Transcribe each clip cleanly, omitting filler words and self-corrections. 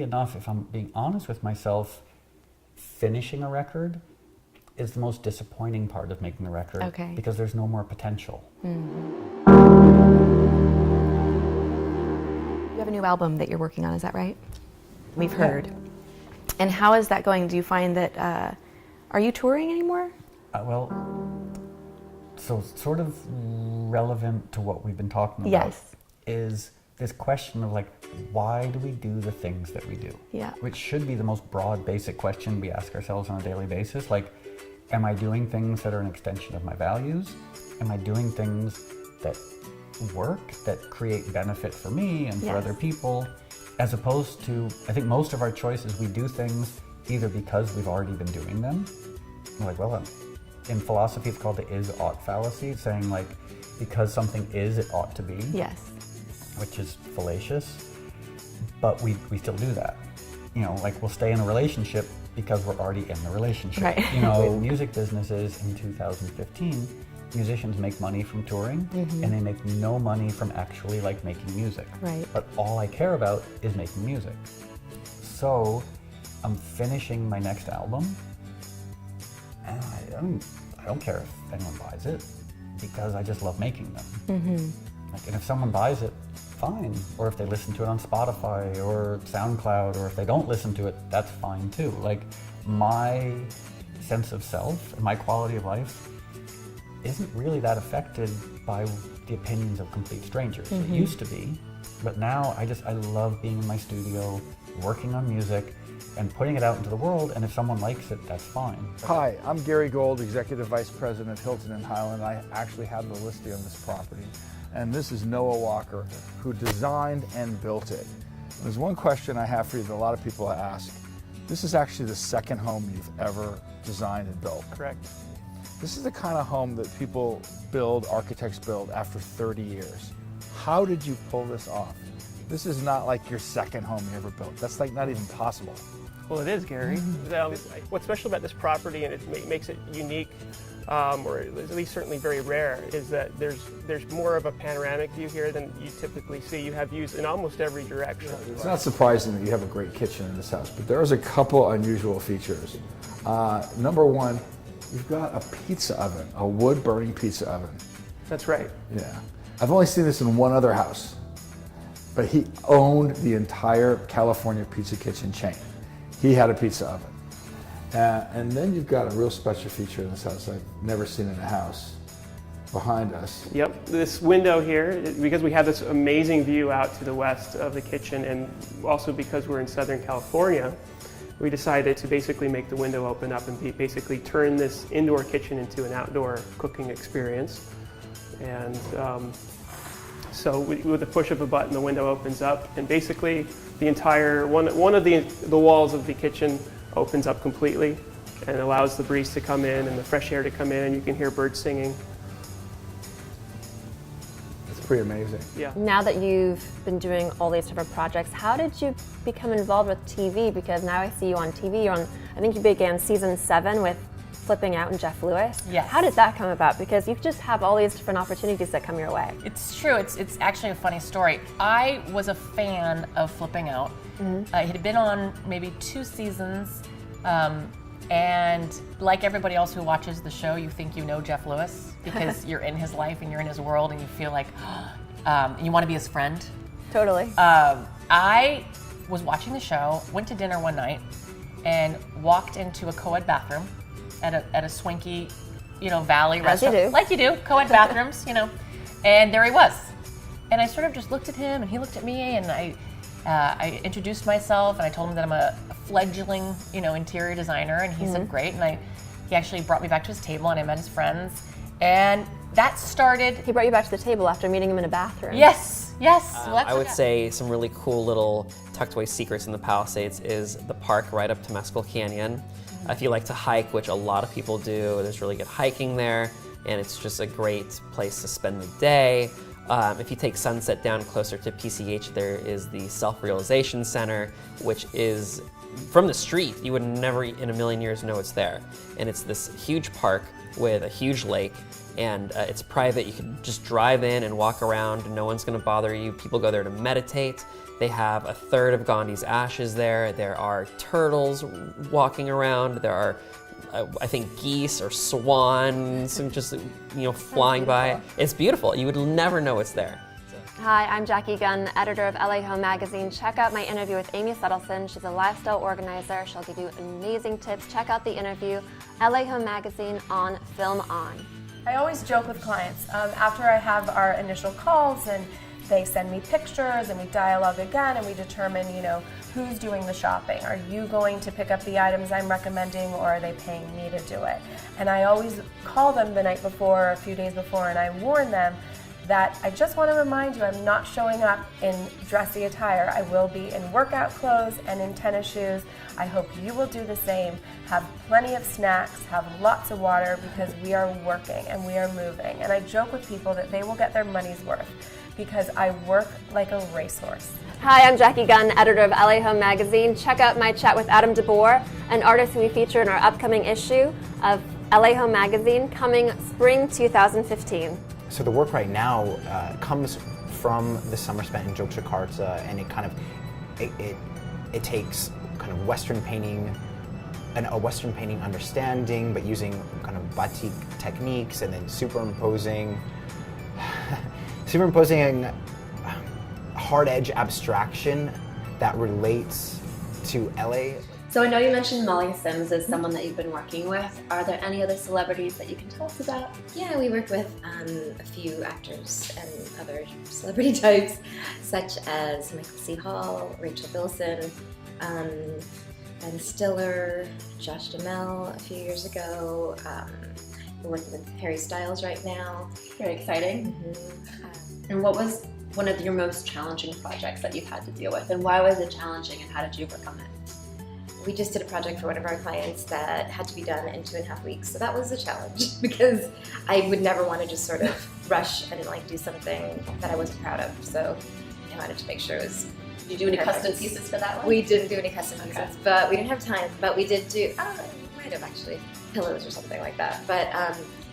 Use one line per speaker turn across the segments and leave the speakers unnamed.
weirdly enough, if I'm being honest with myself, finishing a record is the most disappointing part of making a record.
Okay.
Because there's no more potential.
You have a new album that you're working on, is that right? We've heard. And how is that going? Do you find that, are you touring anymore?
Well, so sort of relevant to what we've been talking about
Yes.
is this question of like, why do we do the things that we do?
Yeah.
Which should be the most broad, basic question we ask ourselves on a daily basis. Like, am I doing things that are an extension of my values? Am I doing things that work, that create benefit for me and for
Yes.
other people? As opposed to, I think most of our choices, we do things either because we've already been doing them. We're like, well, in philosophy, it's called the is-ought fallacy, saying like, because something is, it ought to be.
Yes.
Which is fallacious, but we still do that. You know, like we'll stay in a relationship because we're already in the relationship.
Right.
You know, music businesses in 2015, musicians make money from touring and they make no money from actually like making music.
Right.
But all I care about is making music. So I'm finishing my next album and I don't care if anyone buys it because I just love making them. Like, and if someone buys it, fine. Or if they listen to it on Spotify or SoundCloud, or if they don't listen to it, that's fine too. Like, my sense of self and my quality of life isn't really that affected by the opinions of complete strangers. It used to be, but now I love being in my studio, working on music, and putting it out into the world, and if someone likes it, that's fine.
Hi, I'm Gary Gold, Executive Vice President of Hilton and Highland. I actually have the listing on this property. And this is Noah Walker, who designed and built it. There's one question I have for you that a lot of people ask. This is actually the second home you've ever designed and built.
Correct.
This is the kind of home that people build, architects build, after 30 years. How did you pull this off? This is not like your second home you ever built. That's like not even possible.
Well, it is, Gary. What's special about this property, and it makes it unique, or at least certainly very rare, is that there's more of a panoramic view here than you typically see. You have views in almost every direction.
It's not surprising that you have a great kitchen in this house, but there's a couple unusual features. Number one, you've got a pizza oven, a wood-burning pizza oven.
That's right.
Yeah. I've only seen this in one other house, but he owned the entire California pizza kitchen chain. He had a pizza oven. And then you've got a real special feature in this house I've never seen in a house behind us.
Yep, this window here, because we have this amazing view out to the west of the kitchen, and also because we're in Southern California, we decided to basically make the window open up and basically turn this indoor kitchen into an outdoor cooking experience. And so with the push of a button, the window opens up, and basically the entire, one of the walls of the kitchen opens up completely and allows the breeze to come in and the fresh air to come in, and you can hear birds singing.
It's pretty amazing.
Yeah.
Now that you've been doing all these different projects, how did you become involved with TV? Because now I see you on TV. You're on, I think you began season 7 with Flipping Out and Jeff Lewis.
Yes.
How did that come about? Because you just have all these different opportunities that come your way.
It's true. It's actually a funny story. I was a fan of Flipping Out. It had been on maybe 2 seasons, and like everybody else who watches the show, you think you know Jeff Lewis because you're in his life and you're in his world, and you feel like you want to be his friend.
Totally.
I was watching the show, went to dinner one night, and walked into a co-ed bathroom at a swanky, valley restaurant.
As you do.
Like you do, co-ed bathrooms, and there he was. And I sort of just looked at him, and he looked at me, and I introduced myself, and I told him that I'm a fledgling, interior designer, and he said great, and he actually brought me back to his table, and I met his friends, and that started.
He brought you back to the table after meeting him in a bathroom.
Yes. Well,
I would say some really cool little tucked away secrets in the Palisades is the park right up to Mescal Canyon. If you like to hike, which a lot of people do, there's really good hiking there, and it's just a great place to spend the day. If you take Sunset down closer to PCH, there is the Self-Realization Center, which is from the street. You would never in a million years know it's there. And it's this huge park with a huge lake, and it's private. You can just drive in and walk around, and no one's going to bother you. People go there to meditate. They have a third of Gandhi's ashes there. There are turtles walking around. There are, I think, geese or swans and just flying by. It's beautiful. You would never know it's there.
Hi, I'm Jackie Gunn, editor of LA Home Magazine. Check out my interview with Amy Settleson. She's a lifestyle organizer. She'll give you amazing tips. Check out the interview, LA Home Magazine on Film On.
I always joke with clients after I have our initial calls and they send me pictures and we dialogue again and we determine, who's doing the shopping. Are you going to pick up the items I'm recommending, or are they paying me to do it? And I always call them the night before or a few days before, and I warn them that I just want to remind you I'm not showing up in dressy attire. I will be in workout clothes and in tennis shoes. I hope you will do the same. Have plenty of snacks, have lots of water, because we are working and we are moving. And I joke with people that they will get their money's worth because I work like a racehorse.
Hi, I'm Jackie Gunn, editor of LA Home Magazine. Check out my chat with Adam DeBoer, an artist who we feature in our upcoming issue of LA Home Magazine, coming spring 2015.
So the work right now comes from the summer spent in Yogyakarta, and it takes kind of Western painting and a Western painting understanding, but using kind of batik techniques, and then superimposing hard edge abstraction that relates to LA.
So I know you mentioned Molly Sims as someone that you've been working with. Are there any other celebrities that you can tell us about?
Yeah, we work with a few actors and other celebrity types, such as Michael C. Hall, Rachel Bilson, Ben Stiller, Josh Duhamel a few years ago. We're working with Harry Styles right now.
Very exciting. And what was one of your most challenging projects that you've had to deal with, and why was it challenging, and how did you overcome it?
We just did a project for one of our clients that had to be done in 2.5 weeks, so that was a challenge because I would never want to just sort of rush and do something that I wasn't proud of. So I wanted to make sure it was.
Did you do any custom pieces for that one?
We didn't do any custom pieces, but we didn't have time. But we did do, we might have actually, pillows or something like that. But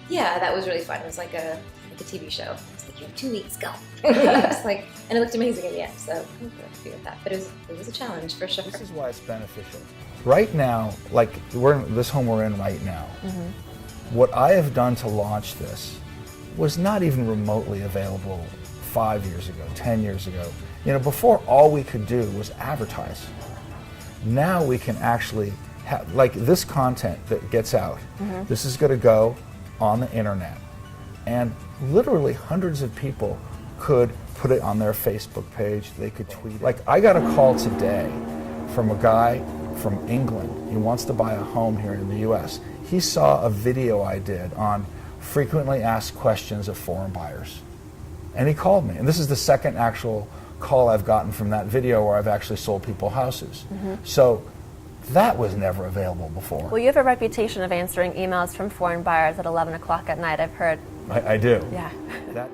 yeah, that was really fun. It was like a TV show. It's like, you have 2 weeks, go. It's like, and it looked amazing in the end. So I'm happy with that. But it was a challenge for sure.
This is why it's beneficial. Right now, we're in this home we're in right now. What I have done to launch this was not even remotely available 5 years ago, 10 years ago. Before, all we could do was advertise. Now we can actually have, this content that gets out, this is going to go on the internet. And literally hundreds of people could put it on their Facebook page, they could tweet it. I got a call today from a guy from England. He wants to buy a home here in the US. He saw a video I did on frequently asked questions of foreign buyers. And he called me. And this is the second actual call I've gotten from that video where I've actually sold people houses. So that was never available before.
Well, you have a reputation of answering emails from foreign buyers at 11 o'clock at night, I've heard.
I do.
Yeah.
That